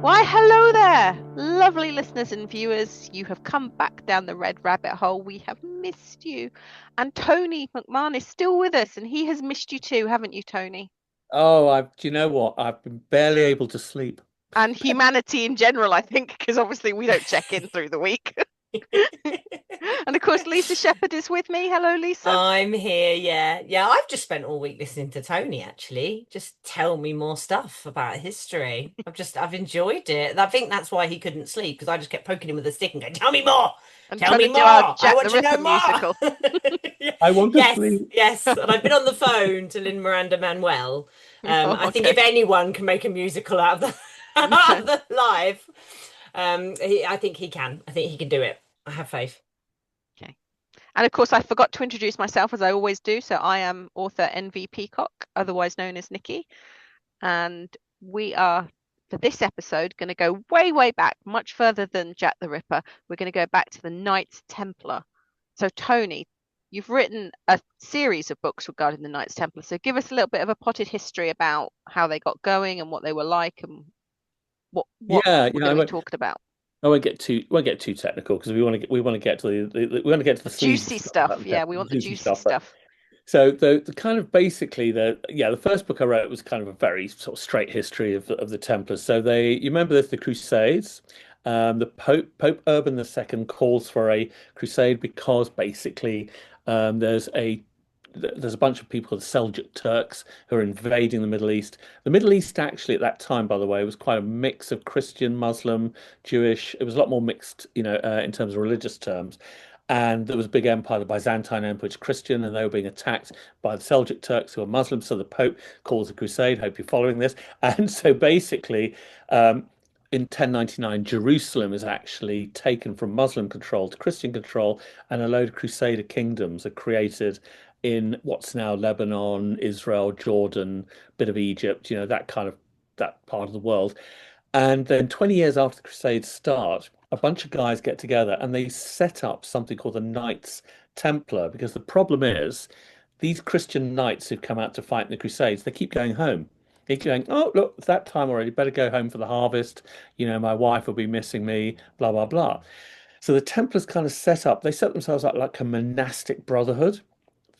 Why, hello there, lovely listeners and viewers. You have come back down the red rabbit hole. We have missed you. And Tony McMahon is still with us, and he has missed you too, haven't you, Tony? Do you know what? I've been barely able to sleep. And humanity in general, I think, because obviously we don't check in through the week. And of course, Lisa Shepherd is with me. Hello, Lisa. I'm here, yeah. Yeah, I've just spent all week listening to Tony actually. Just tell me more stuff about history. I've enjoyed it. I think that's why he couldn't sleep, because I just kept poking him with a stick and going, "Tell me more! And Tell trying me to more! do our I Jack want the to know Ripper musical. more!" I want to Yes, sleep. yes. And I've been on the phone to Lin Miranda Manuel. Oh, I think okay. if anyone can make a musical out of out of the live, I think he can. I think he can do it. I have faith. Okay. And of course, I forgot to introduce myself as I always do. So I am author NV Peacock, otherwise known as Nikki. And we are, for this episode, going to go way, way back, much further than Jack the Ripper. We're going to go back to the Knights Templar. So, Tony, you've written a series of books regarding the Knights Templar. So, give us a little bit of a potted history about how they got going and what they were like and what Yeah, we're going to be talking about. I won't get too technical because we want to get to we want to get to the The sleazy juicy stuff stuff. about Yeah, we the want the juicy juicy stuff. But stuff. so the kind of basically the first book I wrote was kind of a very sort of straight history of the Templars. So you remember this, the Crusades. The Pope Urban II calls for a crusade because basically there's a bunch of people, the Seljuk Turks, who are invading the Middle East. The Middle East, actually, at that time, by the way, was quite a mix of Christian, Muslim, Jewish. It was a lot more mixed, in terms of religious terms. And there was a big empire, the Byzantine Empire, which was Christian, and they were being attacked by the Seljuk Turks, who are Muslims. So the Pope calls a crusade. Hope you're following this. And so basically, in 1099, Jerusalem is actually taken from Muslim control to Christian control, and a load of Crusader kingdoms are created in what's now Lebanon, Israel, Jordan, bit of Egypt, that part of the world. And then 20 years after the Crusades start, a bunch of guys get together and they set up something called the Knights Templar, because the problem is these Christian knights who've come out to fight in the Crusades, they keep going home. They keep going, oh, look, it's that time already. Better go home for the harvest. My wife will be missing me, blah, blah, blah. So the Templars kind of set themselves up like a monastic brotherhood.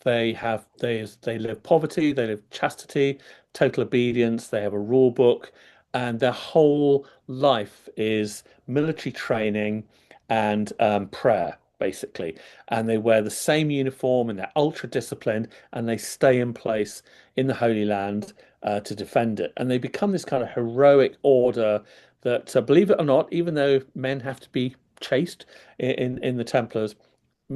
They live poverty, they live chastity, total obedience, they have a rule book, and their whole life is military training and prayer, basically. And they wear the same uniform and they're ultra disciplined and they stay in place in the Holy Land to defend it. And they become this kind of heroic order that, believe it or not, even though men have to be chaste in the Templars,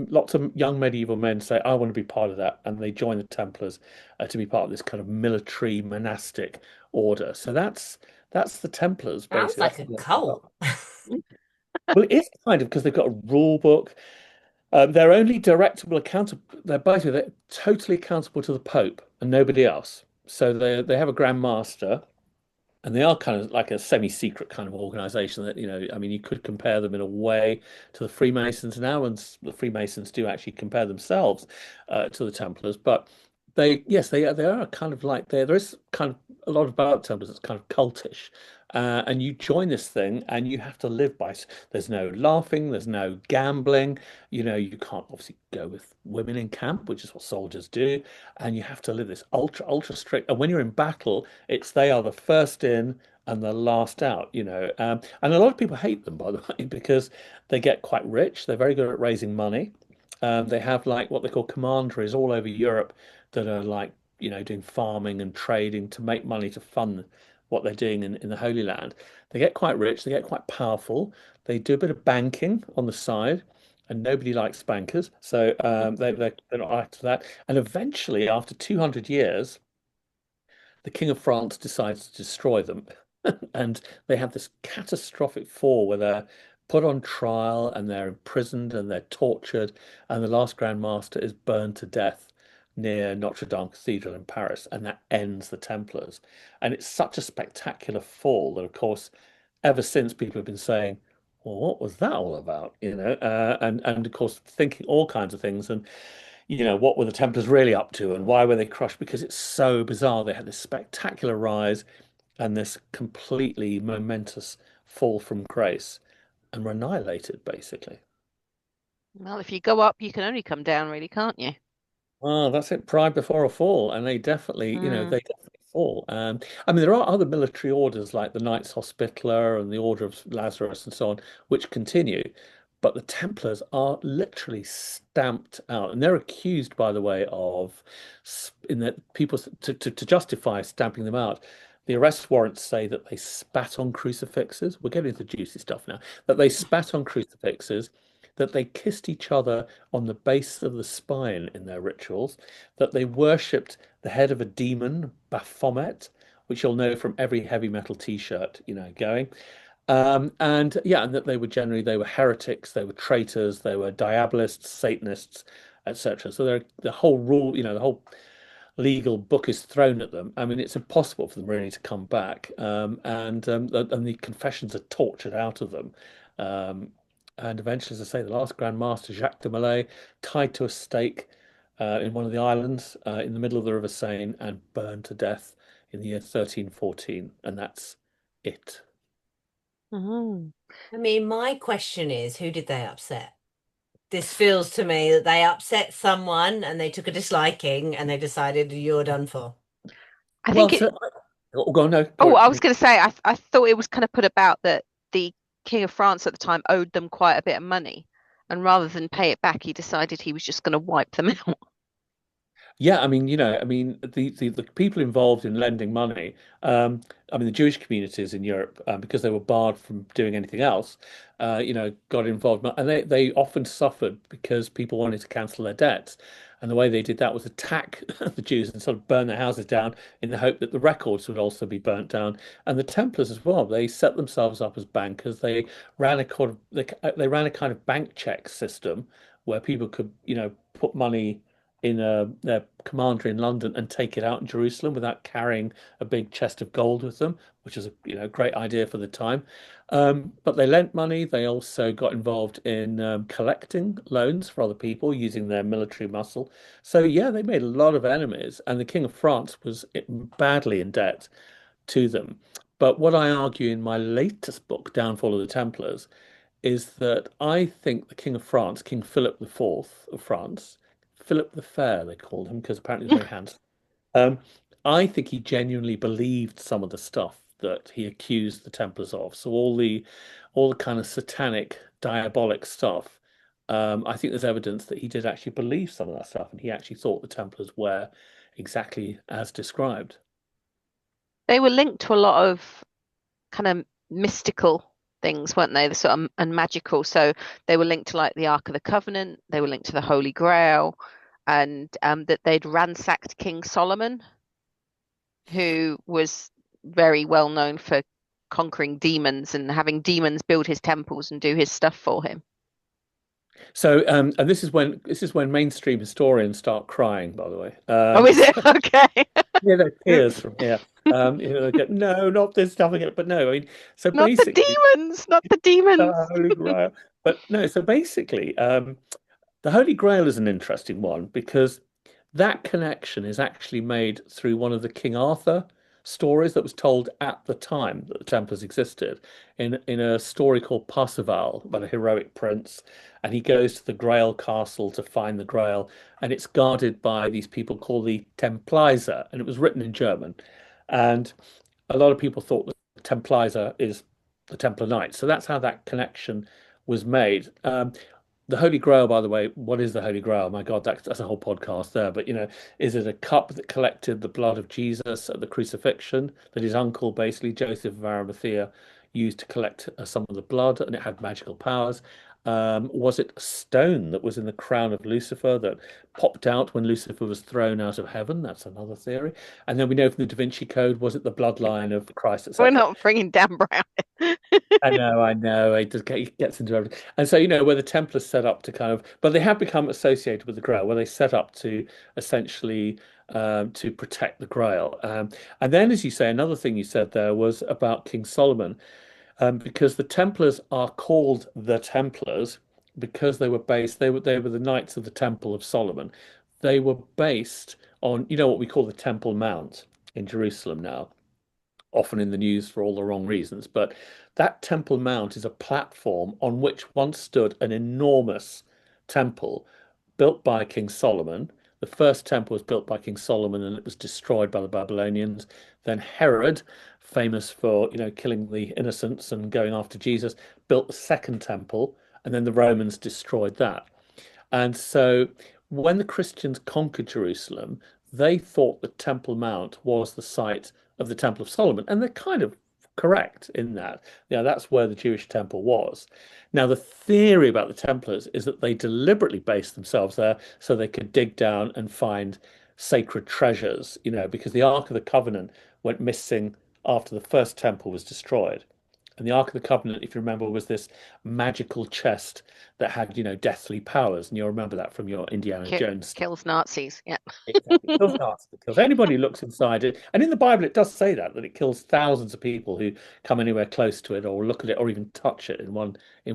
lots of young medieval men say, I want to be part of that. And they join the Templars to be part of this kind of military monastic order. So that's the Templars, Sounds basically. like a cult. Well, it is kind of because they've got a rule book. They're only directable, accountable. They're totally accountable to the Pope and nobody else. So they have a Grand Master, and they are kind of like a semi-secret kind of organization that, I mean, you could compare them in a way to the Freemasons now, and the Freemasons do actually compare themselves to the Templars. But yes, they are kind of like there is kind of a lot about Templars that's kind of cultish. And you join this thing and you have to live by. There's no laughing, there's no gambling. You can't obviously go with women in camp, which is what soldiers do. And you have to live this ultra, ultra strict. And when you're in battle, they are the first in and the last out, And a lot of people hate them, by the way, because they get quite rich. They're very good at raising money. They have like what they call commanderies all over Europe that are like, doing farming and trading to make money to fund what they're doing in the Holy Land. They get quite rich, they get quite powerful. They do a bit of banking on the side, and nobody likes bankers. So they're not after that. And eventually, after 200 years, the King of France decides to destroy them. And they have this catastrophic fall where they're put on trial and they're imprisoned and they're tortured. And the last Grand Master is burned to death near Notre Dame Cathedral in Paris, and that ends the Templars. And it's such a spectacular fall that, of course, ever since people have been saying, "Well, what was that all about?" And of course thinking all kinds of things, and what were the Templars really up to, and why were they crushed? Because it's so bizarre. They had this spectacular rise and this completely momentous fall from grace, and were annihilated basically. Well, if you go up, you can only come down, really, can't you? Oh, that's it. Pride before a fall, and they definitely, Mm. they definitely fall. I mean, there are other military orders like the Knights Hospitaller and the Order of Lazarus and so on, which continue, but the Templars are literally stamped out, and they're accused, by the way, of in that people to justify stamping them out. The arrest warrants say that they spat on crucifixes. We're getting into the juicy stuff now. That they spat on crucifixes, that they kissed each other on the base of the spine in their rituals, that they worshipped the head of a demon, Baphomet, which you'll know from every heavy metal t-shirt, going. And yeah, and that they were heretics, they were traitors, they were diabolists, Satanists, etc. So the whole rule, the whole legal book is thrown at them. I mean, it's impossible for them really to come back. And the confessions are tortured out of them. Um, and eventually, as I say, the last Grand Master, Jacques de Molay, tied to a stake in one of the islands in the middle of the River Seine and burned to death in the year 1314. And that's it. Oh. I mean, my question is, who did they upset? This feels to me that they upset someone and they took a disliking and they decided you're done for. I Well, think it. so, oh, go on, no, Oh, go, I was going to say, I thought it was kind of put about that the King of France at the time owed them quite a bit of money, and rather than pay it back, he decided he was just going to wipe them out. Yeah, I mean, the people involved in lending money, I mean, the Jewish communities in Europe, because they were barred from doing anything else, got involved, and they often suffered because people wanted to cancel their debts, and the way they did that was attack the Jews and sort of burn their houses down in the hope that the records would also be burnt down, and the Templars as well. They set themselves up as bankers. They ran a kind of bank check system where people could, put money in their commander in London and take it out in Jerusalem without carrying a big chest of gold with them, which is a great idea for the time. But they lent money. They also got involved in collecting loans for other people using their military muscle. So yeah, they made a lot of enemies, and the King of France was badly in debt to them. But what I argue in my latest book, Downfall of the Templars, is that I think the King of France, King Philip IV of France, Philip the Fair, they called him because apparently he was very handsome. Um, I think he genuinely believed some of the stuff that he accused the Templars of. So all the kind of satanic, diabolic stuff. I think there's evidence that he did actually believe some of that stuff, and he actually thought the Templars were exactly as described. They were linked to a lot of kind of mystical things, weren't they? The sort of and magical. So they were linked to like the Ark of the Covenant. They were linked to the Holy Grail, and that they'd ransacked King Solomon, who was very well known for conquering demons and having demons build his temples and do his stuff for him. So, and this is when mainstream historians start crying, by the way. Oh, is it? Okay. Yeah, no tears from here. They go, no, not this stuff again. But no, I mean, so Not the basically, demons, not the demons. the Holy Grail. But no, so basically, the Holy Grail is an interesting one because that connection is actually made through one of the King Arthur stories that was told at the time that the Templars existed in a story called Parzival about a heroic prince, and he goes to the Grail castle to find the Grail, and it's guarded by these people called the Templars, and it was written in German, and a lot of people thought the Templars is the Templar Knights, so that's how that connection was made. The Holy Grail, by the way, what is the Holy Grail? My God, that's a whole podcast there. But is it a cup that collected the blood of Jesus at the crucifixion that his uncle, basically Joseph of Arimathea, used to collect some of the blood, and it had magical powers? Was it a stone that was in the crown of Lucifer that popped out when Lucifer was thrown out of heaven? That's another theory. And then we know from the Da Vinci Code, was it the bloodline of Christ, We're etc.? not bringing Dan Brown. I know. It gets into everything. And so, where the Templars set up to kind of, but they have become associated with the Grail, where they set up to essentially to protect the Grail. And then, as you say, another thing you said there was about King Solomon, because the Templars are called the Templars because they were the Knights of the Temple of Solomon. They were based on, what we call the Temple Mount in Jerusalem now, often in the news for all the wrong reasons. But that Temple Mount is a platform on which once stood an enormous temple built by King Solomon. The first temple was built by King Solomon and it was destroyed by the Babylonians. Then Herod, famous for, killing the innocents and going after Jesus, built the second temple, and then the Romans destroyed that. And so when the Christians conquered Jerusalem, they thought that Temple Mount was the site of the Temple of Solomon. And they're kind of correct in that. That's where the Jewish temple was. Now, the theory about the Templars is that they deliberately based themselves there so they could dig down and find sacred treasures, because the Ark of the Covenant went missing after the first temple was destroyed. And the Ark of the Covenant, if you remember, was this magical chest that had, deathly powers. And you'll remember that from your Indiana Jones stuff. Kills Nazis. Yeah. Exactly. It kills Nazis. It kills anybody who looks inside it. And in the Bible, it does say that it kills thousands of people who come anywhere close to it or look at it or even touch it in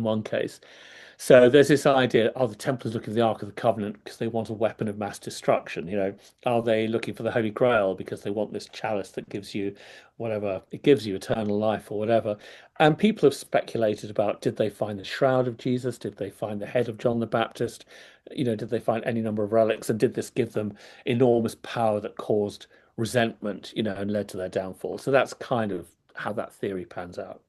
one case. So there's this idea, are the Templars looking for the Ark of the Covenant because they want a weapon of mass destruction? Are they looking for the Holy Grail because they want this chalice that gives you whatever, it gives you eternal life or whatever? And people have speculated about, did they find the shroud of Jesus? Did they find the head of John the Baptist? Did they find any number of relics? And did this give them enormous power that caused resentment, and led to their downfall? So that's kind of how that theory pans out.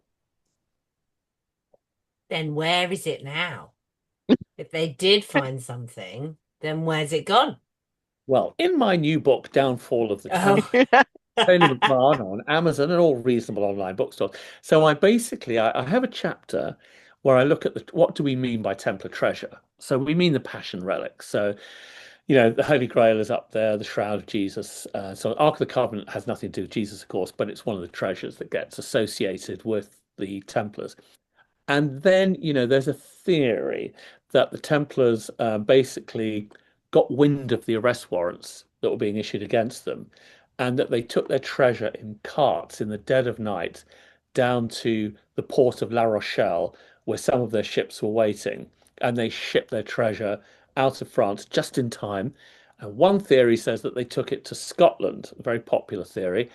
Then where is it now? If they did find something, then where's it gone? Well, in my new book, Downfall of the Oh. Templars, Tony McMahon on Amazon and all reasonable online bookstores. So I have a chapter where I look at what do we mean by Templar treasure? So we mean the Passion relics. So, the Holy Grail is up there, the Shroud of Jesus. So Ark of the Covenant has nothing to do with Jesus, of course, but it's one of the treasures that gets associated with the Templars. And then, there's a theory that the Templars basically got wind of the arrest warrants that were being issued against them, and that they took their treasure in carts in the dead of night down to the port of La Rochelle, where some of their ships were waiting, and they shipped their treasure out of France just in time. And one theory says that they took it to Scotland, a very popular theory,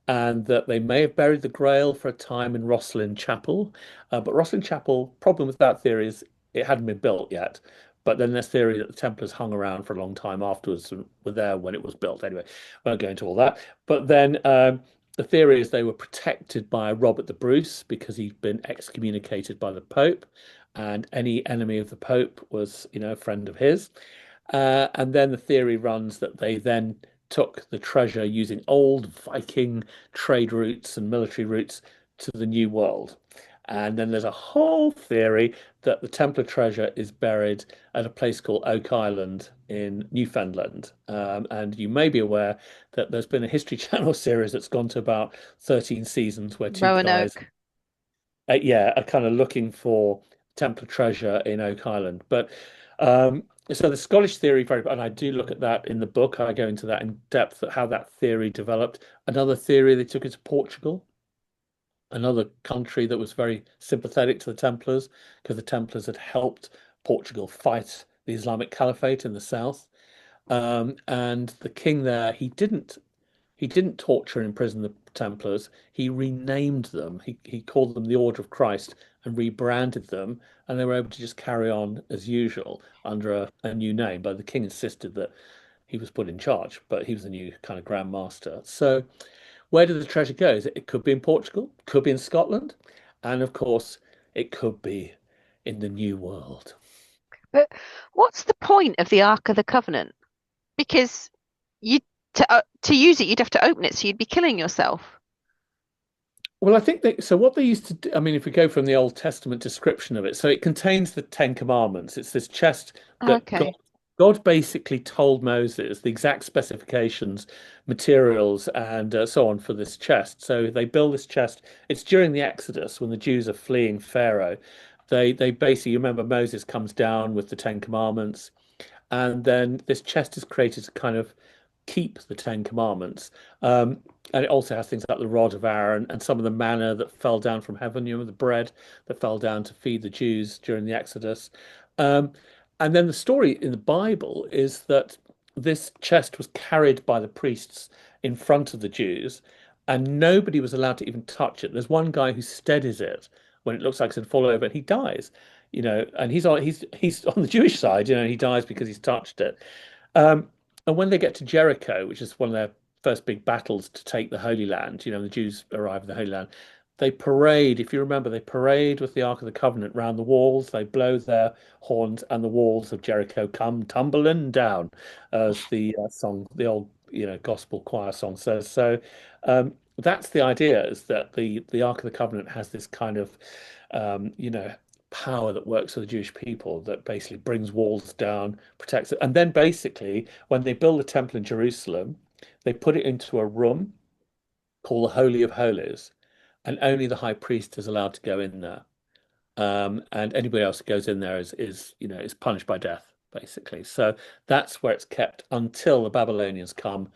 and that they may have buried the Grail for a time in Rosslyn Chapel. But Rosslyn Chapel, problem with that theory is it hadn't been built yet. But then there's theory that the Templars hung around for a long time afterwards and were there when it was built. Anyway, I won't go into all that. But then the theory is they were protected by Robert the Bruce because he'd been excommunicated by the Pope, and any enemy of the Pope was, a friend of his. And then the theory runs that they then took the treasure using old Viking trade routes and military routes to the New World. And then there's a whole theory that the Templar treasure is buried at a place called Oak Island in Newfoundland. And you may be aware that there's been a History Channel series that's gone to about 13 seasons where two guys, Roanoke. are kind of looking for Templar treasure in Oak Island. But so the Scottish theory, and I do look at that in the book. I go into that in depth, how that theory developed. Another theory they took it to Portugal, another country that was very sympathetic to the Templars because the Templars had helped Portugal fight the Islamic Caliphate in the south. And the king there, he didn't torture and imprison the Templars. He renamed them. He called them the Order of Christ and rebranded them, and they were able to just carry on as usual under a new name. But the king insisted that he was put in charge, but he was the new kind of Grand Master. So where did the treasure go? It could be in Portugal, could be in Scotland, and of course, it could be in the New World. But what's the point of the Ark of the Covenant? Because you to use it, you'd have to open it, so you'd be killing yourself. Well, I think that so what they used to do, I mean, if we go from the Old Testament description of it, so it contains the Ten Commandments. It's this chest that Okay. God basically told Moses the exact specifications, materials, and so on for this chest. So they build this chest. It's during the Exodus when the Jews are fleeing Pharaoh. They basically, you remember Moses comes down with the Ten Commandments, and then this chest is created to kind of keep the Ten Commandments. And it also has things like the rod of Aaron and some of the manna that fell down from heaven, you know, the bread that fell down to feed the Jews during the Exodus. Um, and then the story in the Bible is that this chest was carried by the priests in front of the Jews, and nobody was allowed to even touch it. There's one guy who steadies it when it looks like it's going to fall over, and he dies. You know, and he's on the Jewish side. You know, he dies because he's touched it. Um, and when they get to Jericho, which is one of their first big battles to take the Holy Land, you know, the Jews arrive in the Holy Land, they parade, if you remember, they parade with the Ark of the Covenant round the walls. They blow their horns, and the walls of Jericho come tumbling down, as the song, the old, you know, gospel choir song says. So that's the idea: is that the Ark of the Covenant has this kind of, you know, power that works for the Jewish people that basically brings walls down, protects it. And then basically, when they build the temple in Jerusalem, they put it into a room called the Holy of Holies, and only the high priest is allowed to go in there. And anybody else who goes in there is you know is punished by death, basically. So that's where it's kept until the Babylonians come,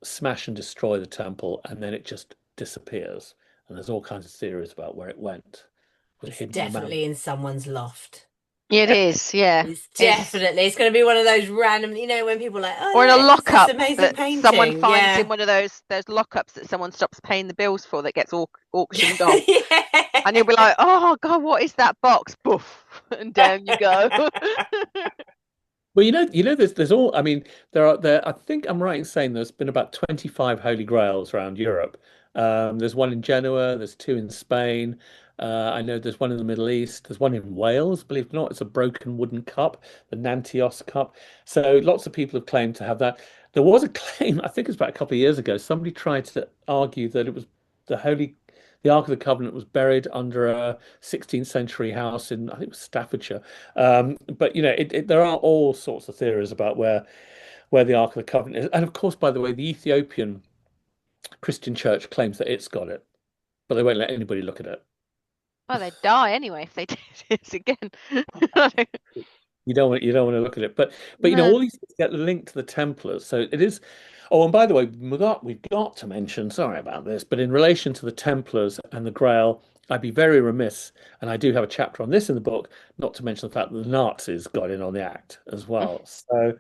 smash and destroy the temple, and then it just disappears. And there's all kinds of theories about where it went. Was it It's hidden in the mountain? definitely in someone's loft. It is, yeah. It's It's definitely, it's going to be one of those random, you know, when people are like, oh or in a yeah, it's this lockup amazing that someone painting. finds in Yeah. one of those lockups that someone stops paying the bills for that gets auctioned off. And you'll be Yeah. like, oh God, what is that box? Poof, and down you go. Well, there's all. I mean, there. I think I'm right in saying there's been about 25 Holy Grails around Europe. There's one in Genoa. There's two in Spain. I know there's one in the Middle East. There's one in Wales. Believe it or not, it's a broken wooden cup, the Nantios cup. So lots of people have claimed to have that. There was a claim, I think it was about a couple of years ago. Somebody tried to argue that it was the Holy, the Ark of the Covenant was buried under a 16th century house in, I think it was Staffordshire. But you know, there are all sorts of theories about where the Ark of the Covenant is, and of course, by the way, the Ethiopian Christian Church claims that it's got it, but they won't let anybody look at it. Oh, they'd die anyway if they did this again. You don't want to look at it, but you know, No. all these things get linked to the Templars, so it is. Oh, and by the way, we've got to mention. Sorry about this, but in relation to the Templars and the Grail, I'd be very remiss, and I do have a chapter on this in the book, not to mention the fact that the Nazis got in on the act as well. So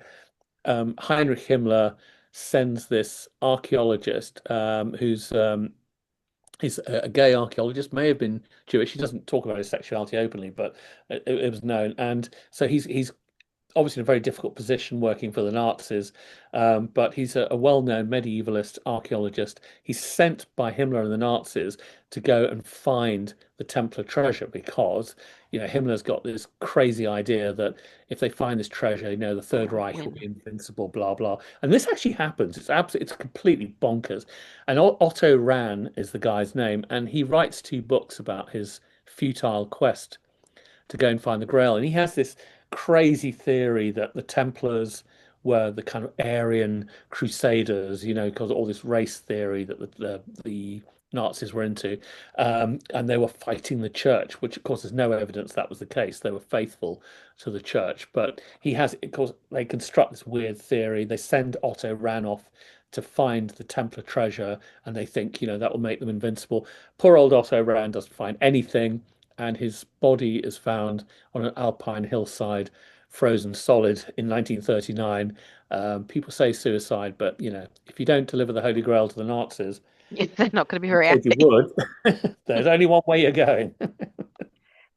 Heinrich Himmler sends this archaeologist who's a gay archaeologist, may have been Jewish. He doesn't talk about his sexuality openly, but it was known. And so he's obviously in a very difficult position working for the Nazis, but he's a well-known medievalist archaeologist. He's sent by Himmler and the Nazis to go and find the Templar treasure because, you know, Himmler's got this crazy idea that if they find this treasure, you know, the Third Oh, Reich will be win. invincible, blah blah. And this actually happens. It's completely bonkers. And Otto Rahn is the guy's name, and he writes two books about his futile quest to go and find the Grail. And he has this crazy theory that the Templars were the kind of Aryan crusaders, you know, because all this race theory that the Nazis were into, and they were fighting the church, which of course there's no evidence that was the case. They were faithful to the church, but he has, of course, they construct this weird theory. They send Otto Rannoff to find the Templar treasure, and they think, you know, that will make them invincible. Poor old Otto Rahn doesn't find anything, and his body is found on an alpine hillside, frozen solid in 1939. People say suicide, but you know, if you don't deliver the Holy Grail to the Nazis, They're not going to be you very said you happy. would. There's only one way you're going.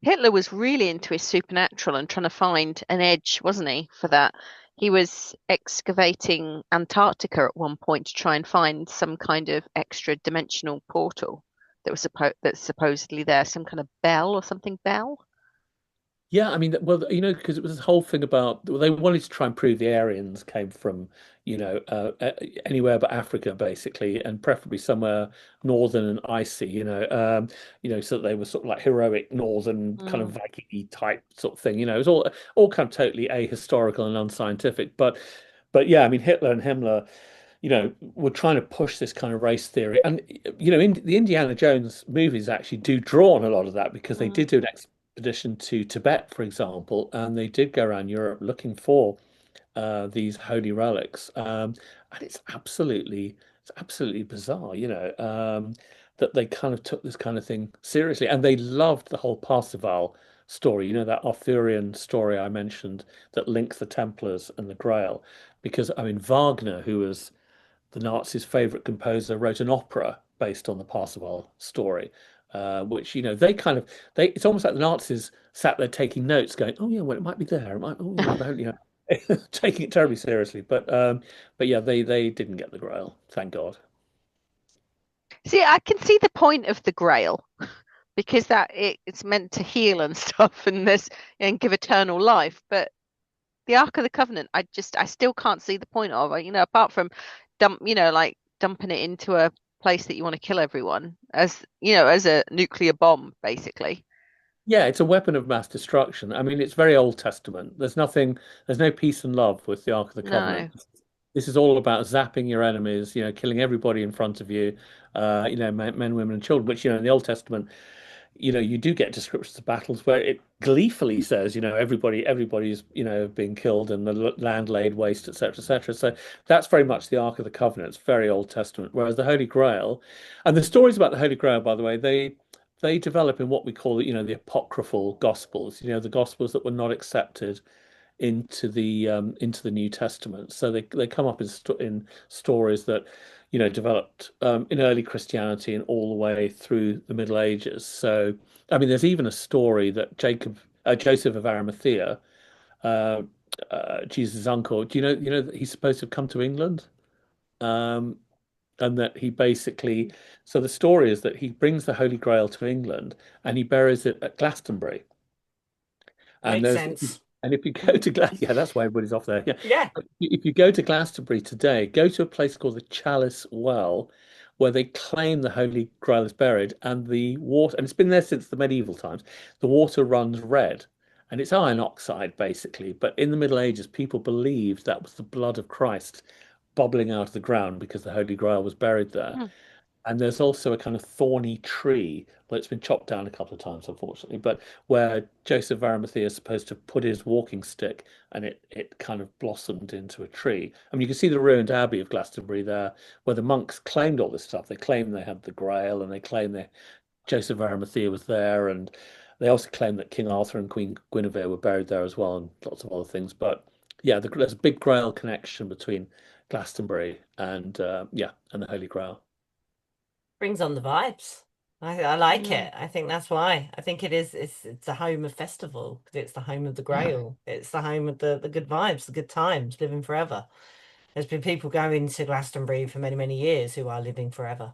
Hitler was really into his supernatural and trying to find an edge, wasn't he, for that? He was excavating Antarctica at one point to try and find some kind of extra dimensional portal that's supposedly there, some kind of bell or something bell. Yeah, I mean, well, because it was this whole thing about well, they wanted to try and prove the Aryans came from, anywhere but Africa, basically, and preferably somewhere northern and icy, so that they were sort of like heroic northern kind of Mm. Viking type sort of thing. It was all kind of totally ahistorical and unscientific. But yeah, I mean, Hitler and Himmler, were trying to push this kind of race theory. And, in the Indiana Jones movies actually do draw on a lot of that because they Mm. did do an expedition to Tibet, for example, and they did go around Europe looking for these holy relics. And it's absolutely bizarre, that they kind of took this kind of thing seriously. And they loved the whole Parsifal story, that Arthurian story I mentioned that links the Templars and the Grail. Because, I mean, Wagner, who was the Nazis' favorite composer, wrote an opera based on the Parsifal story, which it's almost like the Nazis sat there taking notes, going, "Oh yeah, well it might be there, it might, oh yeah, taking it terribly seriously." But yeah, they didn't get the Grail, thank God. See, I can see the point of the Grail because it's meant to heal and stuff and give eternal life. But the Ark of the Covenant, I still can't see the point of it, apart from like dumping it into a place that you want to kill everyone as a nuclear bomb, basically. Yeah, it's a weapon of mass destruction. I mean, it's very Old Testament. There's no peace and love with the Ark of the Covenant. No. This is all about zapping your enemies, killing everybody in front of you, men, women, and children, which, in the Old Testament, you do get descriptions of battles where it gleefully says, everybody's, being killed and the land laid waste, etc., etc. So that's very much the Ark of the Covenant. It's very Old Testament. Whereas the Holy Grail, and the stories about the Holy Grail, by the way, they develop in what we call, the apocryphal Gospels. The Gospels that were not accepted into the New Testament. So they come up in stories that developed in early Christianity and all the way through the Middle Ages. So I mean, there's even a story that Joseph of Arimathea, uh, Jesus' uncle. Do you know that he's supposed to have come to England? Um, and that he basically, so the story is that he brings the Holy Grail to England and he buries it at Glastonbury. And Makes there's sense. and if you go to yeah, that's why everybody's off there. Yeah, Yeah. but if you go to Glastonbury today, go to a place called the Chalice Well, where they claim the Holy Grail is buried, and the water, and it's been there since the medieval times. The water runs red, and it's iron oxide basically. But in the Middle Ages, people believed that was the blood of Christ bubbling out of the ground because the Holy Grail was buried there. Hmm. And there's also a kind of thorny tree. Well, it's been chopped down a couple of times, unfortunately, but where Joseph of Arimathea is supposed to put his walking stick and it kind of blossomed into a tree. I mean, you can see the ruined abbey of Glastonbury there, where the monks claimed all this stuff. They claimed they had the Grail and they claimed that Joseph of Arimathea was there. And they also claimed that King Arthur and Queen Guinevere were buried there as well and lots of other things. But yeah, there's a big Grail connection between Glastonbury and and the Holy Grail. Brings on the vibes. I like Mm. it. I think that's why. I think it's a home of festival because it's the home of the Grail. It's the home of the good vibes, the good times, living forever. There's been people going to Glastonbury for many, many years who are living forever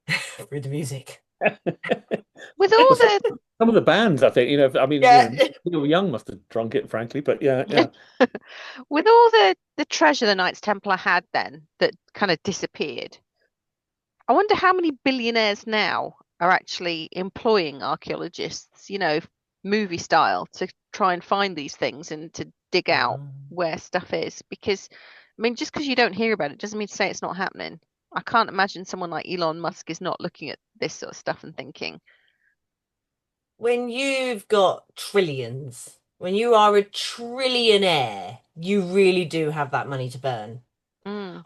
through the music. With all Well, some of the bands, I think, I mean, Yeah. Neil Young must have drunk it, frankly, but yeah, yeah. with all the treasure the Knights Templar had then that kind of disappeared, I wonder how many billionaires now are actually employing archaeologists, movie style, to try and find these things and to dig out where stuff is. Because, I mean, just because you don't hear about it doesn't mean to say it's not happening. I can't imagine someone like Elon Musk is not looking at this sort of stuff and thinking, When you've got trillions, when you are a trillionaire, you really do have that money to burn. mm,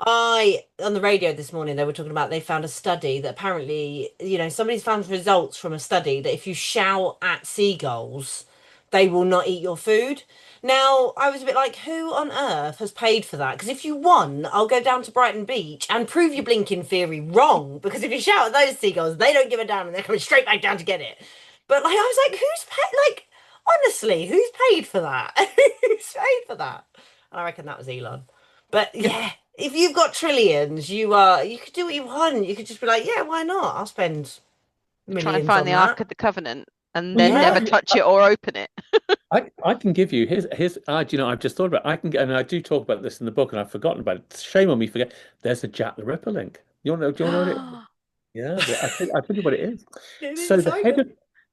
On the radio this morning, they were talking about they found a study that apparently, somebody's found results from a study that if you shout at seagulls, they will not eat your food. Now, I was a bit like, who on earth has paid for that? Because if you won, I'll go down to Brighton Beach and prove your blinking theory wrong. Because if you shout at those seagulls, they don't give a damn and they're coming straight back down to get it. But like, I was like, who's paid? Like, honestly, who's paid for that? Who's paid for that? I reckon that was Elon. But yeah, if you've got trillions, you could do what you want. You could just be like, yeah, why not? I'll spend try and millions find on the Ark that. of the Covenant and Well, then never Yeah. touch it or open it. I can give you his do you know, I've just thought about it. I can get, and I do talk about this in the book, and I've forgotten about it. Shame on me, forget. There's a Jack the Ripper link. You want to know? Do you want to know what it is? Yeah, I tell you what it is. It So is over.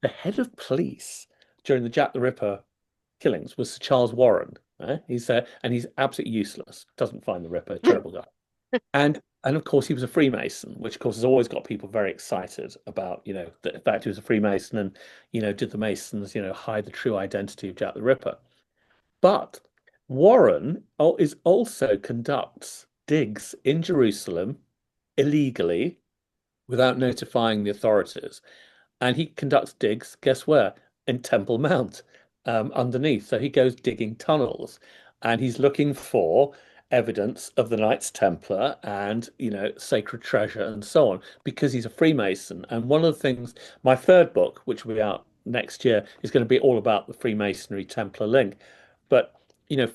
the head of police during the Jack the Ripper killings was Sir Charles Warren. He's and he's absolutely useless. Doesn't find the Ripper, terrible guy. And of course he was a Freemason, which of course has always got people very excited about, the fact he was a Freemason and, did the Masons, hide the true identity of Jack the Ripper. But Warren is also conducts digs in Jerusalem illegally without notifying the authorities. And he conducts digs, guess where? In Temple Mount, underneath. So he goes digging tunnels and he's looking for evidence of the Knights Templar and, sacred treasure and so on, because he's a Freemason. And one of the things, my third book, which will be out next year, is going to be all about the Freemasonry Templar link. But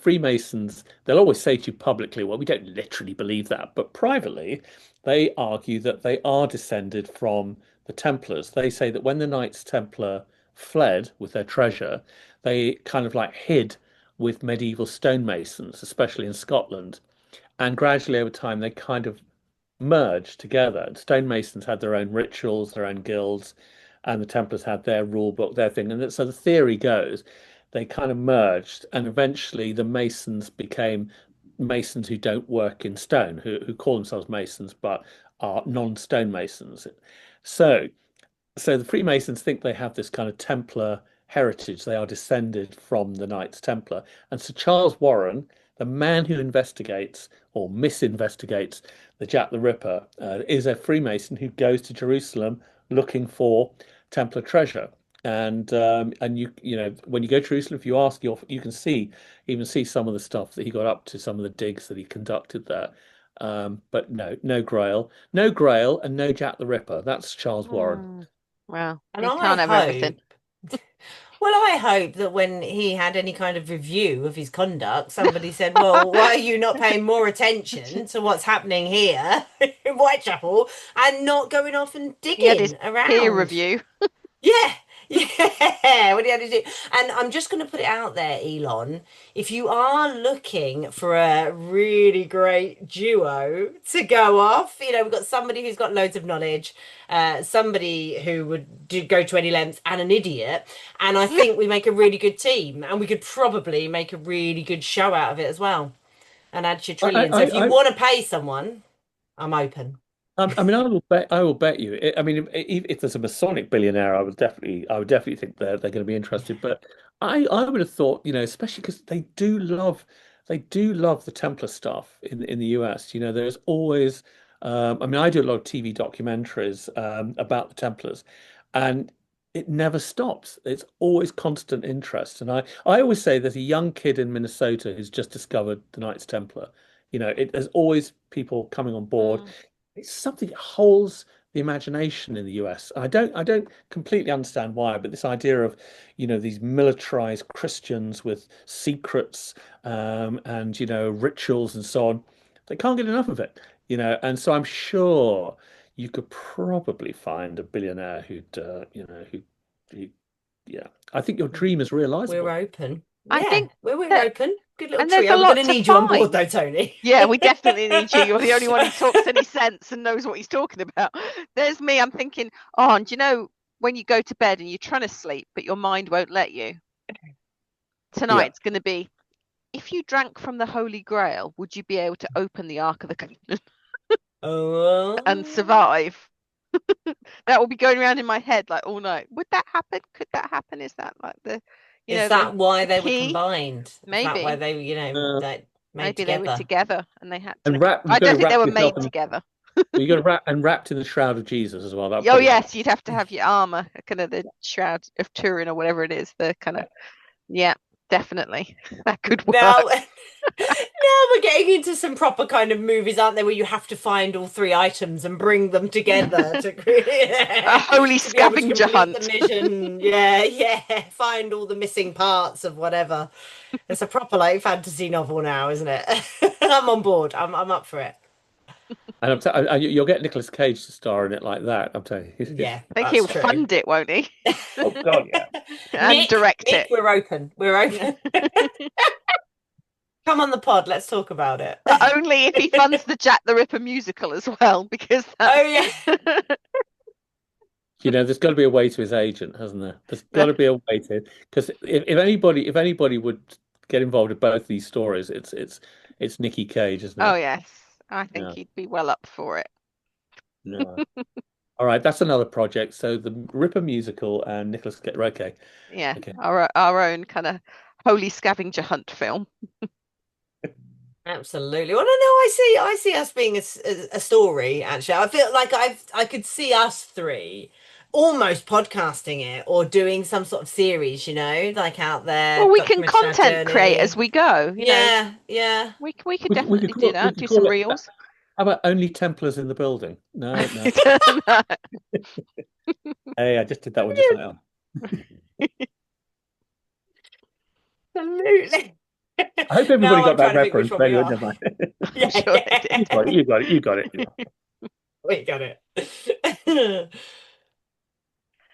Freemasons, they'll always say to you publicly, well, we don't literally believe that, but privately, they argue that they are descended from the Templars. They say that when the Knights Templar fled with their treasure, they kind of like hid with medieval stonemasons, especially in Scotland. And gradually over time, they kind of merged together. And stonemasons had their own rituals, their own guilds, and the Templars had their rule book, their thing. And so the theory goes they kind of merged, and eventually the Masons became Masons who don't work in stone, who call themselves Masons but are non-stone Masons. So so the Freemasons think they have this kind of Templar heritage. They are descended from the Knights Templar. And Sir Charles Warren, the man who investigates or misinvestigates the Jack the Ripper, is a Freemason who goes to Jerusalem looking for Templar treasure. And when you go to Jerusalem, if you ask, you can see some of the stuff that he got up to, some of the digs that he conducted there. But no Grail, no Grail, and no Jack the Ripper. That's Charles Warren. Well, And you I can't have everything. hope, well, I hope that when he had any kind of review of his conduct, somebody said, well, why are you not paying more attention to what's happening here in Whitechapel and not going off and He had his digging peer around? review. Yeah, yeah, what he had to do. And I'm just going to put it out there, Elon. If you are looking for a really great duo to go off, we've got somebody who's got loads of knowledge, somebody who would go to any lengths, and an idiot. And I think we make a really good team, and we could probably make a really good show out of it as well and add your I, trillion. So if you I, want to pay someone, I'm open. I mean, I will bet you. I mean, if there's a Masonic billionaire, I would definitely think they're going to be interested. But I would have thought, especially because they do love the Templar stuff in the US. There's always, I mean, I do a lot of TV documentaries about the Templars, and it never stops. It's always constant interest. And I always say there's a young kid in Minnesota who's just discovered the Knights Templar. There's always people coming on board. Mm. It's something that holds the imagination in the US. I don't completely understand why, but this idea of, these militarized Christians with secrets and rituals and so on, they can't get enough of it. And so I'm sure you could probably find a billionaire who yeah. I think your dream is We're realizable. open. I Yeah, think we're that, open. Good little and there's a trio. We're going lot to to need you on board find. though, Tony. Yeah, we definitely need you. You're the only one who talks any sense and knows what he's talking about. There's me. I'm thinking, oh, and when you go to bed and you're trying to sleep, but your mind won't let you? Yeah. Tonight's going to be, if you drank from the Holy Grail, would you be able to open the Ark of the Covenant and Oh, survive? That will be going around in my head like all night. Would that happen? Could that happen? Is that like is that why the they were key? combined? Is that why Maybe. they, Uh, that made Maybe they were together? together and they had to and look at. wrap I you've got don't to think they wrap were yourself made in together. you got to wrapped in the shroud of Jesus as well. That'll Oh probably help. yes, you'd have to have your armor, kind of the shroud of Turin or whatever it is. The kind of yeah, definitely that could Now, work. now we're getting into some proper kind of movies, aren't they? Where you have to find all three items and bring them together to A holy to be able to scavenger complete the hunt. mission. Yeah, yeah. Find all the missing parts of whatever. It's a proper like fantasy novel now, isn't it? I'm on board. I'm up for it. And you'll get Nicolas Cage to star in it like that. I'm telling you. Yeah, I think that's he'll true. fund it, won't he? Oh God, yeah. And Nick, direct Nick, it. we're open. We're open. Come on the pod. Let's talk about it. But only if he funds the Jack the Ripper musical as well, because Oh that's yeah. There's got to be a way to his agent, hasn't there? There's got to be a way to, because if anybody would get involved in both these stories, it's Nicky Cage, isn't oh it? yes, I think Yeah. he'd be well up for it. No. All right, that's another project. So the Ripper musical and Nicholas Cage. Okay, Yeah, okay. our own kind of holy scavenger hunt film. Absolutely. Well, no, I see us being a story, actually. I feel like I could see us three almost podcasting it or doing some sort of series, like out there, Well, we can documenting our content create as journey. we go. Yeah, yeah. We could We could definitely do call we that. could Do some call it. reels. How about only Templars in the building? No, no. Hey, I just did that one just like that. Absolutely. I hope everybody Now I'm got that trying to think which reference. one But we anyway, are. never mind. I'm Yeah, sure they yeah. did. You got it. You got it. You got it. We got it.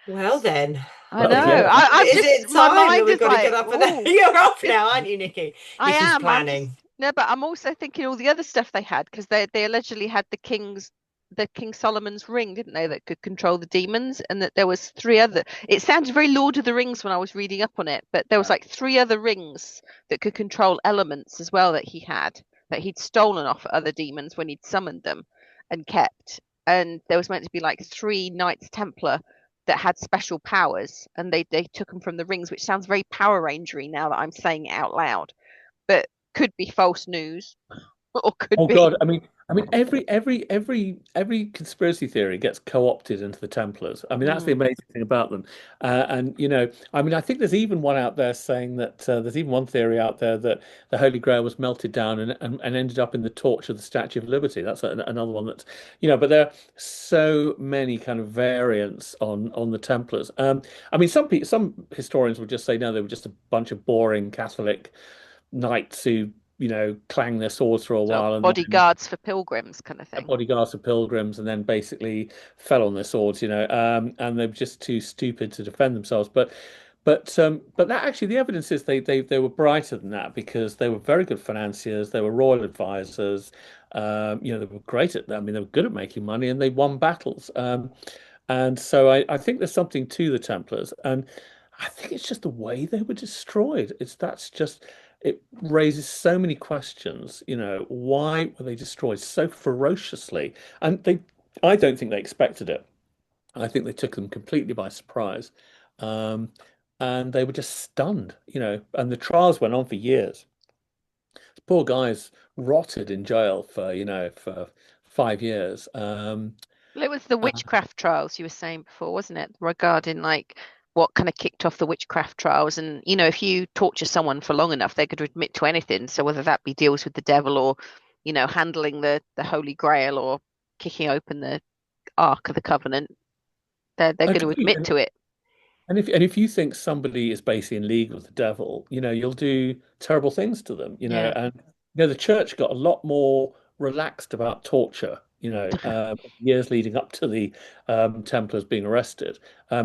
Well then, I know. Well, yeah. I'm is just it my time that mind we've is got to get like, up and oh, you're off it's now, aren't you, Nikki? I Nikki's am. I'm just planning. no, but I'm also thinking all the other stuff they had because they allegedly had the King Solomon's ring, didn't they, that could control the demons, and that there was three other. It sounded very Lord of the Rings when I was reading up on it, but there was like three other rings that could control elements as well that he had that he'd stolen off other demons when he'd summoned them and kept. And there was meant to be like three Knights Templar that had special powers, and they took them from the rings, which sounds very Power Rangery now that I'm saying it out loud, but could be false news or could Oh be. God, I mean, every conspiracy theory gets co-opted into the Templars. I mean, that's the Mm. amazing thing about them. And I mean, I think there's even one out there saying that there's even one theory out there that the Holy Grail was melted down and ended up in the torch of the Statue of Liberty. That's another one that's, but there are so many kind of variants on the Templars. I mean, some historians would just say no, they were just a bunch of boring Catholic knights who clang their swords for a Sort of while and then bodyguards for pilgrims kind of thing. bodyguards of pilgrims and then basically fell on their swords, and they were just too stupid to defend themselves. But that actually the evidence is they were brighter than that because they were very good financiers, they were royal advisors, they were great at that. I mean, they were good at making money and they won battles. And so I think there's something to the Templars, and I think it's just the way they were destroyed. It raises so many questions. Why were they destroyed so ferociously? And I don't think they expected it. I think they took them completely by surprise, um, and they were just stunned. And the trials went on for years. Poor guys rotted in jail for 5 years. Well, it was the Uh, witchcraft trials you were saying before, wasn't it? Regarding like what kind of kicked off the witchcraft trials. And, if you torture someone for long enough, they could admit to anything. So whether that be deals with the devil or, handling the Holy Grail or kicking open the Ark of the Covenant, they're going to Agreed. admit to it. And if you think somebody is basically in league with the devil, you'll do terrible things to them, Yeah. and the church got a lot more relaxed about torture, years leading up to the Templars being arrested,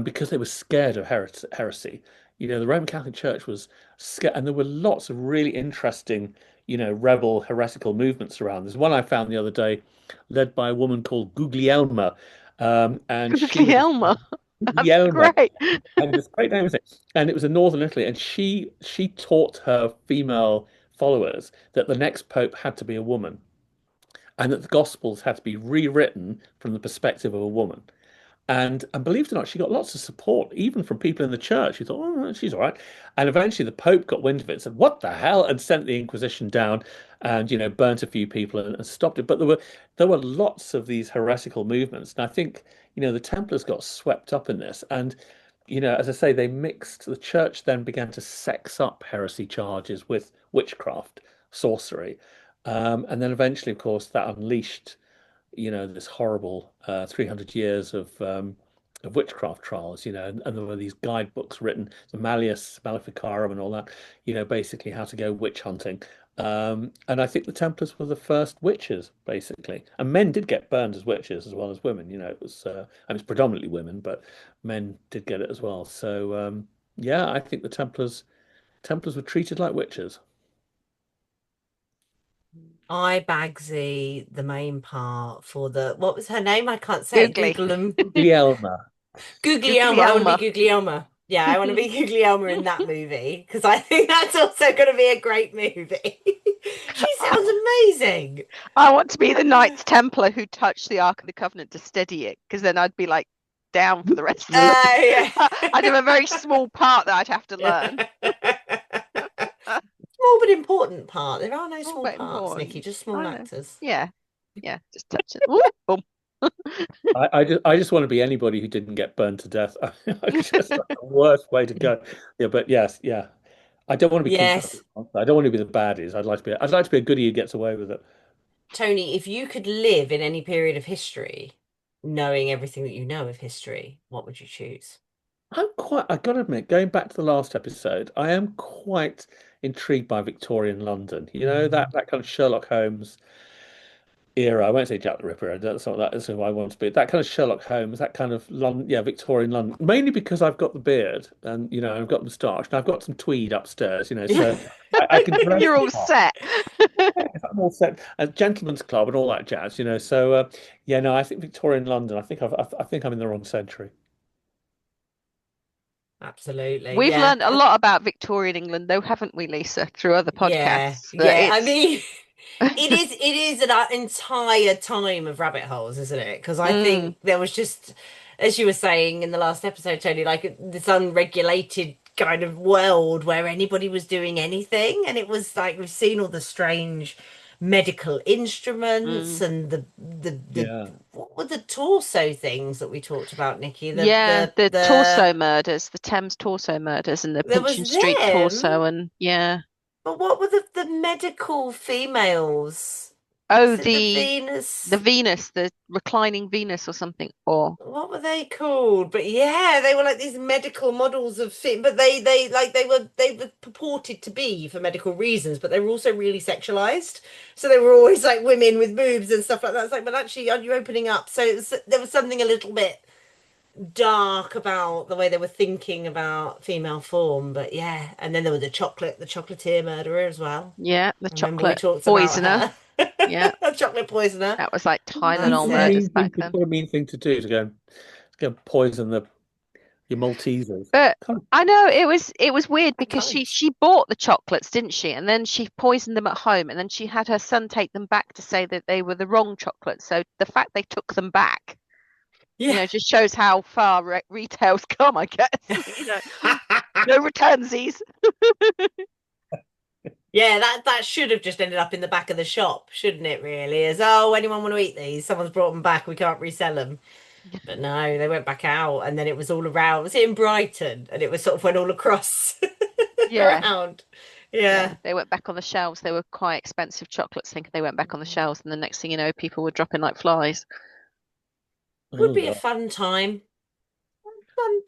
because they were scared of heresy. The Roman Catholic Church was scared, and there were lots of really interesting, rebel heretical movements around. There's one I found the other day, led by a woman called Guglielma, and she was Guglielmo. That's Guglielma, great. and this great name is it? And it was in northern Italy, and she taught her female followers that the next pope had to be a woman, and that the Gospels had to be rewritten from the perspective of a woman. And believe it or not, she got lots of support, even from people in the church who thought, oh, she's all right. And eventually the Pope got wind of it and said, what the hell? And sent the Inquisition down and, burnt a few people and stopped it. But there were lots of these heretical movements. And I think, the Templars got swept up in this. And, as I say, the church then began to sex up heresy charges with witchcraft, sorcery. And then eventually, of course, that unleashed this horrible 300 years of witchcraft trials, and there were these guidebooks written, the Malleus Maleficarum and all that, basically how to go witch hunting. And I think the Templars were the first witches, basically. And men did get burned as witches as well as women. It was, I mean, it's predominantly women, but men did get it as well. So, yeah, I think the Templars were treated like witches. I Bagsy, the main part for the what was her name? I can't say it. Googly. Google them. Guglielma. Googly Googly Elmer. I want to be Elmer. Googly Elmer. Yeah, I want to be Googly Elmer in that movie because I think that's also going to be a great movie. She sounds amazing. I want to be the Knights Templar who touched the Ark of the Covenant to steady it, because then I'd be like down for the rest of the Yeah. I'd have a very small part that I'd have to learn. Small but important part. There are no Small small but parts, Nikki, important. just small I know. actors. Yeah. Yeah. Just touch it. Ooh, boom. I just want to be anybody who didn't get burned to death. I just that's the worst way to go. Yeah, but yes, yeah. I don't want to be King Yes. Tut. I don't want to be the baddies. I'd like to be a goodie who gets away with it. Tony, if you could live in any period of history, knowing everything that you know of history, what would you choose? I gotta admit, going back to the last episode, I am quite intrigued by Victorian London. Mm. That kind of Sherlock Holmes era. I won't say Jack the Ripper. That's who I want to be. That kind of Sherlock Holmes, that kind of London, yeah, Victorian London. Mainly because I've got the beard and I've got moustache and I've got some tweed upstairs. So I can dress You're the all part. set. I'm all set. A gentleman's club and all that jazz. So yeah, no, I think Victorian London. I think I'm in the wrong century. Absolutely. We've Yeah. learned a lot about Victorian England, though, haven't we, Lisa, through other Yeah. podcasts? That Yeah. I it's mean, it is an entire time of rabbit holes, isn't it? Because I mm, think there was just, as you were saying in the last episode, Tony, like this unregulated kind of world where anybody was doing anything, and it was like we've seen all the strange medical instruments mm. and the Yeah. what were the torso things that we talked about, Nikki? The Yeah, the the the torso murders, the Thames torso murders, and the there was Pinchin Street torso, them, and yeah. but what were the medical females? Oh, Was it the the Venus? Venus, the reclining Venus or something. Or What were they called? But yeah, they were like these medical models of fit, but they were purported to be for medical reasons, but they were also really sexualized. So they were always like women with boobs and stuff like that. It's like, but actually, are you opening up? So there was something a little bit dark about the way they were thinking about female form. But yeah, and then there was the chocolatier murderer as well. yeah, the Remember we chocolate talked about poisoner. her, Yeah, a chocolate poisoner. that was like That's Tylenol What a it. murders mean thing back to, then. what a mean thing to do to go poison your Maltesers. But Kind I know it was weird because she Cunt. she bought the chocolates, didn't she? And then she poisoned them at home, and then she had her son take them back to say that they were the wrong chocolates. So the fact they took them back, Yeah. just shows how far retail's come, I guess. No returnsies. Yeah, that should have just ended up in the back of the shop, shouldn't it, really? As, oh, anyone want to eat these? Someone's brought them back, we can't resell them. But no, they went back out and then it was all around. Was it in Brighton? And it was sort of went all across Yeah, around. yeah. Yeah. They went back on the shelves. They were quite expensive chocolates. Thinking they went back on the shelves, and the next thing you know, people were dropping like flies. Would oh be a God. fun time.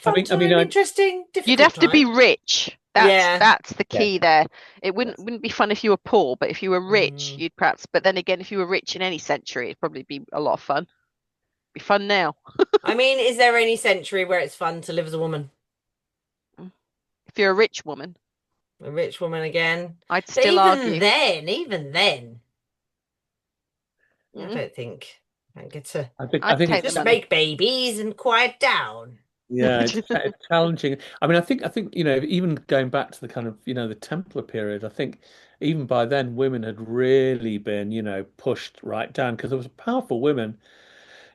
I Fun mean, I mean, time, interesting, You'd difficult have to be time. rich. That's Yeah. that's the Yeah. key there. It wouldn't be fun if you were poor, but if you were rich, Mm. you'd perhaps. But then again, if you were rich in any century, it'd probably be a lot of fun. Be fun now. I mean, is there any century where it's fun to live as a woman? If you're a rich woman, A rich woman again? I'd But still argue. even then, I Mm, don't think I get to I I'd think take the it's just money. make babies and quiet down. yeah, it's challenging. I mean, I think even going back to the kind of the Templar period, I think even by then women had really been pushed right down because there was powerful women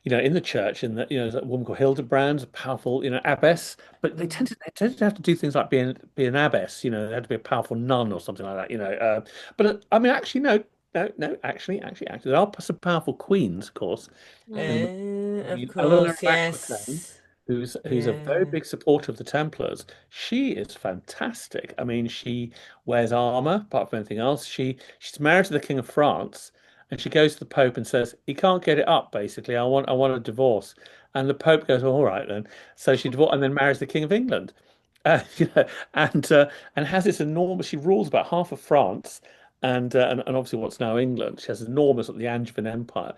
in the church, and that there's a woman called Hildebrand, a powerful abbess, but Mm. they tended to have to do things like be an abbess, they had to be a powerful nun or something like that, but I mean, actually, no, no, no, actually, there are some powerful queens, of course. Um, Of Eleanor of course, Aquitaine, yes. who's a very Yeah. big supporter of the Templars. She is fantastic. I mean, she wears armor apart from anything else. She's married to the King of France, and she goes to the Pope and says he can't get it up. Basically, I want a divorce. And the Pope goes, all right then. So she divorces and then marries the King of England. Uh, you know, and has this enormous. She rules about half of France, and obviously what's now England. She has enormous the Angevin Empire,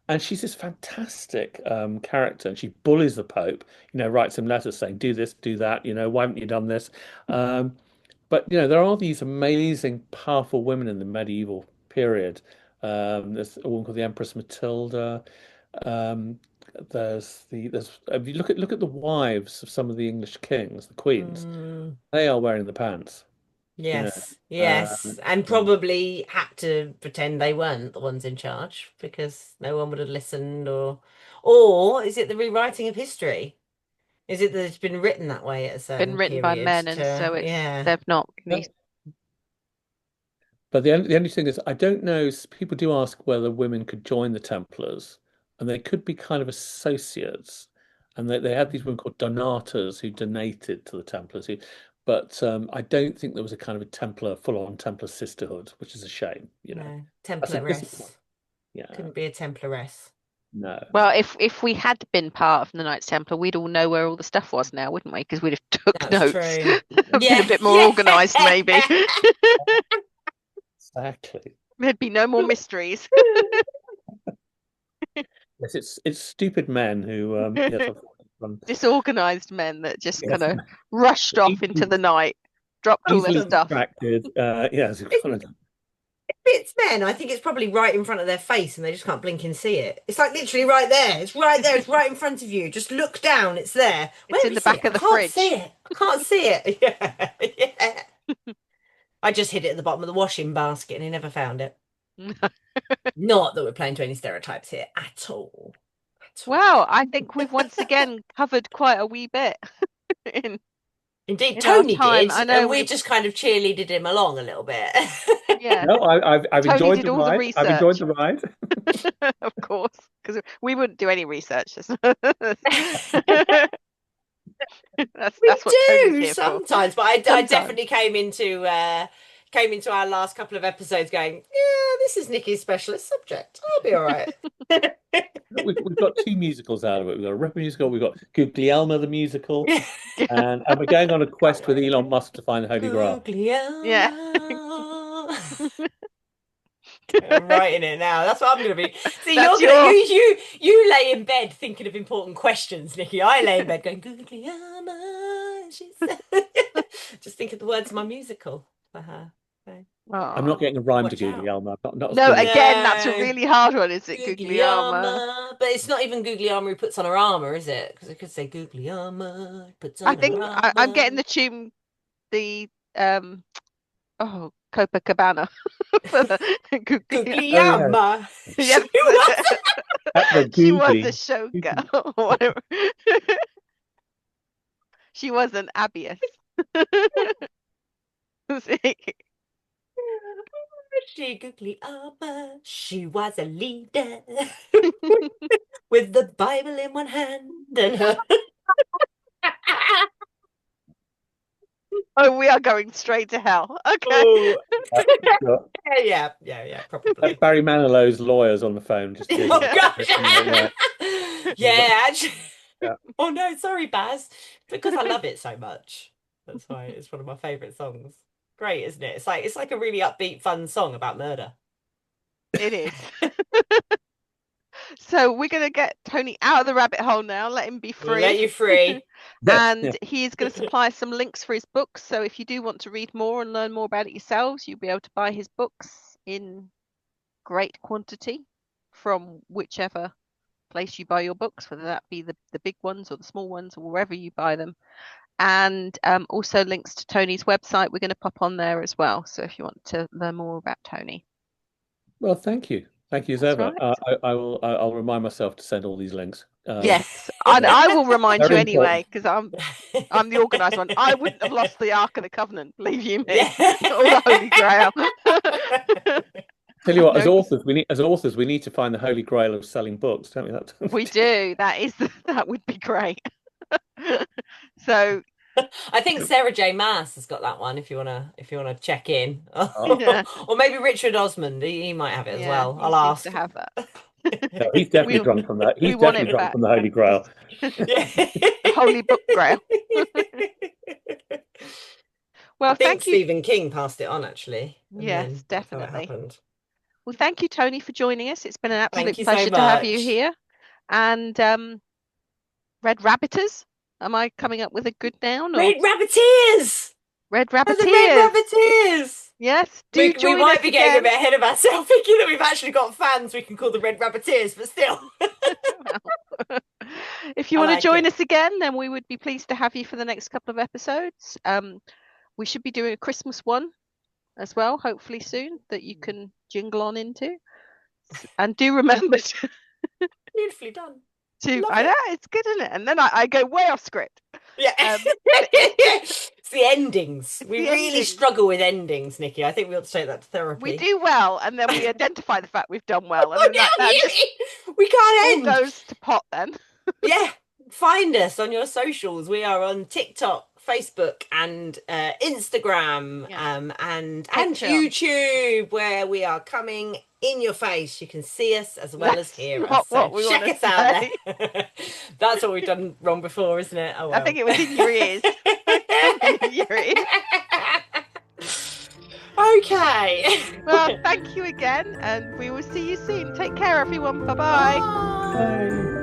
and she's this fantastic character, and she bullies the Pope. Writes him letters saying, "Do this, do that. Why haven't you done this?" But there are these amazing, powerful women in the medieval period. There's a woman called the Empress Matilda. Um, there's if you look at the wives of some of the English kings, the queens, Mm, they are wearing the pants. You know, yes, uh, yes. And probably had to pretend they weren't the ones in charge because no one would have listened, or is it the rewriting of history? Is it that it's been written that way at a Been certain written by period men, and to, so yeah. they've not yeah. really. But the only thing is, I don't know. People do ask whether women could join the Templars, and they could be kind of associates. And they had these women called donatas who donated to the Templars. But I don't think there was a kind of a Templar, full-on Templar sisterhood, which is a shame. No, That's a disappointment. Templaress. Yeah, Couldn't be a Templaress. no. Well, if we had been part of the Knights Templar, we'd all know where all the stuff was now, wouldn't we? Because we'd have took That's notes, true. been a Yeah, bit more yeah. organised, maybe. Exactly. There'd be no more mysteries. Yes, it's stupid men who yes, Disorganised men that just yes, kind of rushed off into easily, the night, dropped all their easily stuff. distracted. Yes, If it's men, I think it's probably right in front of their face and they just can't blink and see it. It's like literally right there. It's right there. It's right in front of you. Just look down. It's there. It's Where in the is back it? I of the can't fridge. see it. I can't see it. Yeah. Yeah. I just hid it at the bottom of the washing basket and he never found it. Not that we're playing to any stereotypes here at all. At all. Wow, I think we've once again covered quite a wee bit in Indeed, in our Tony time. did, I know and we we've just kind of cheerleaded him along a little bit. yeah. No, I've Tony enjoyed did the all the ride. I've enjoyed research, the ride. of course, because we wouldn't do any research. That's We what Tony's do here for. sometimes, but I Sometimes. definitely came into our last couple of episodes going, yeah, this is Nicky's specialist subject. I'll be all right. We've got two musicals out of it. We've got a rap musical. We've got Guglielmo the musical, and we're going on a quest with Elon Musk to find the Holy Grail. Yeah. I'm writing it now. That's what I'm gonna be. See, That's you're gonna your- you lay in bed thinking of important questions, Nicky. I lay in bed going, Guglielmo. Just think of the words of my musical for her. So, I'm not Oh. getting a rhyme to watch out. Guglielmo. Not as No, good as again, that's a No. really hard one, is it, Guglielmo? Guglielmo. But it's not even Guglielmo who puts on her armor, is it? Because it could say Guglielmo puts on I think her I'm armor. getting the tune, the Copacabana for the Guglielmo. Guglielmo. Yes. the She was googly. a showgirl or whatever. She was an abius. She Guglielmo. She was a leader with the Bible in one hand and her. Oh, we are going straight to hell. Okay. Oh. Got Yeah, probably. Barry Manilow's lawyers on the phone. Just Oh gosh. yeah. Yeah, actually. Yeah. Oh no, sorry, Baz. Because I love it so much. That's why it's one of my favorite songs. Great, isn't it? It's like a really upbeat, fun song about murder. It is. So we're going to get Tony out of the rabbit hole now. Let him be We'll free. let you free. And he is going to supply some links for his books. So if you do want to read more and learn more about it yourselves, you'll be able to buy his books in great quantity from whichever place you buy your books, whether that be the big ones or the small ones or wherever you buy them. And also links to Tony's website we're going to pop on there as well. So if you want to learn more about Tony. Well, thank you. Thank you as That's ever. right. I'll remind myself to send all these links. Yes, I will remind you Very anyway because I'm the organised one. I wouldn't have lost the Ark of the Covenant, believe you me, or the Holy Grail. Tell you what, No. as authors, we need to find the Holy Grail of selling books, don't we? We do. That would be great. So I think Sarah J. Maas has got that one if you wanna check in. Yeah. Or maybe Richard Osmond, he might have it as yeah, well. he I'll seems ask. to have that. No, he's definitely We- drunk from that. we He's want definitely it drunk back. from the Holy Grail. The Holy Book Grail. Well, I think thank you. Stephen King passed it on, actually. And Yes, then that's how it definitely. happened. Well, thank you, Tony, for joining us. It's been an absolute Thank you so pleasure to have you much. here. And Red Rabbiters, am I coming up with a good noun? Or Red Rabbiteers! Red They're the Rabbiteers. Red Rabbiteers! Yes, We do join might us be getting a again. bit ahead of ourselves, thinking that we've actually got fans we can call the Red Rabbiteers, but still. If you I want to like join it. us again, then we would be pleased to have you for the next couple of episodes. We should be doing a Christmas one as well, hopefully soon, that you can jingle on into. And do remember Beautifully done. to Love I it. know, it's good, isn't it? And then I go way off script. Yeah. It's It's the endings. We the really endings. struggle with endings, Nikki. I think we ought to take that to therapy. We do well, and then we identify the fact we've done well, and Oh, then yeah, that just we can't all end. goes to pot then. Yeah. Find us on your socials. We are on TikTok, Facebook, and Instagram, Yeah. and Patreon. YouTube, where we are coming in your face. You can see us as well as That's hear not us. So what we check wanna us out say. there. That's what we've done wrong before, isn't it? Oh, I well. think it was in your ears. In your ears. Okay. Well, thank you again, and we will see you soon. Take care, everyone. Bye-bye. Bye. Bye.